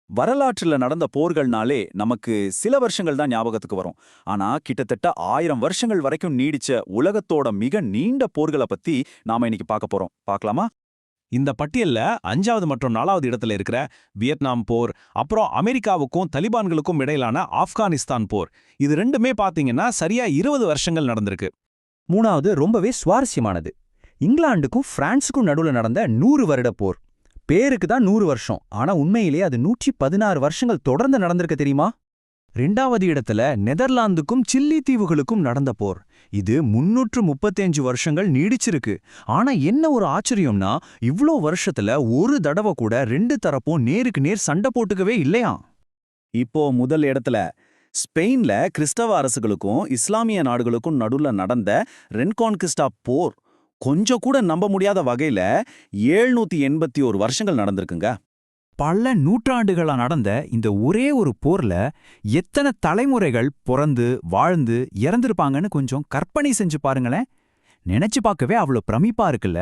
வரலாற்றுல நடந்த போர்கள்னாலே நமக்கு சில வருஷங்கள் தான் ஞாபகத்துக்கு வரும். ஆனா கிட்டத்தட்ட 1000 வருஷங்கள் வரைக்கும் நீடிச்ச உலகத்தோட மிக நீண்ட போர்கள பத்தி நாம இன்னைக்கு பார்க்க போறோம். பார்க்கலாமா? இந்த பட்டியல்ல 5வது மற்றும் 4வது இடத்துல இருக்கிற வியட்நாம் போர், அப்புறம் அமெரிக்காவுக்கும் தலிபான்களுக்கும் இடையிலான ஆப்கானிஸ்தான் போர், இது ரெண்டுமே பாத்தீங்கன்னா சரியா 20 வருஷங்கள் நடந்திருக்கு. மூணாவது ரொம்பவே சுவாரஸ்யமானது. இங்கிலாந்துக்கும் பிரான்ஸுக்கும் நடுவுல நடந்த 100 வருட போர். பேருக்கு தான் 100 வருஷம், ஆனா உண்மையிலேயே அது 116 வருஷங்கள் தொடர்ந்து நடந்திருக்க தெரியுமா? 2வது இடத்துல நெதர்லாந்துக்கும் சில்லி தீவுகளுக்கும் நடந்த போர். இது 335 வருஷங்கள் நீடிச்சிருக்கு. ஆனா என்ன ஒரு ஆச்சரியம்னா, இவ்ளோ வருஷத்துல ஒரு தடவை கூட 2 தரப்பும் நேருக்கு நேர் சண்டை போட்டுக்கவே இல்லையா? இப்போ முதல் இடத்துல ஸ்பெயின்ல கிறிஸ்தவ அரசுகளுக்கும் இஸ்லாமிய நாடுகளுக்கும் நடுவுல நடந்த ரென்கான்கிஸ்டா போர் கொஞ்சம் கூட நம்ப முடியாத வகையில 781 வருஷங்கள் நடந்திருக்குங்க. பல நூற்றாண்டுகளா நடந்த இந்த ஒரே ஒரு போர்ல எத்தனை தலைமுறைகள் பிறந்து வாழ்ந்து இறந்திருப்பாங்கன்னு கொஞ்சம் கற்பனை செஞ்சு பாருங்களேன். நினைச்சு பார்க்கவே அவ்வளோ பிரமிப்பா இருக்குல்ல?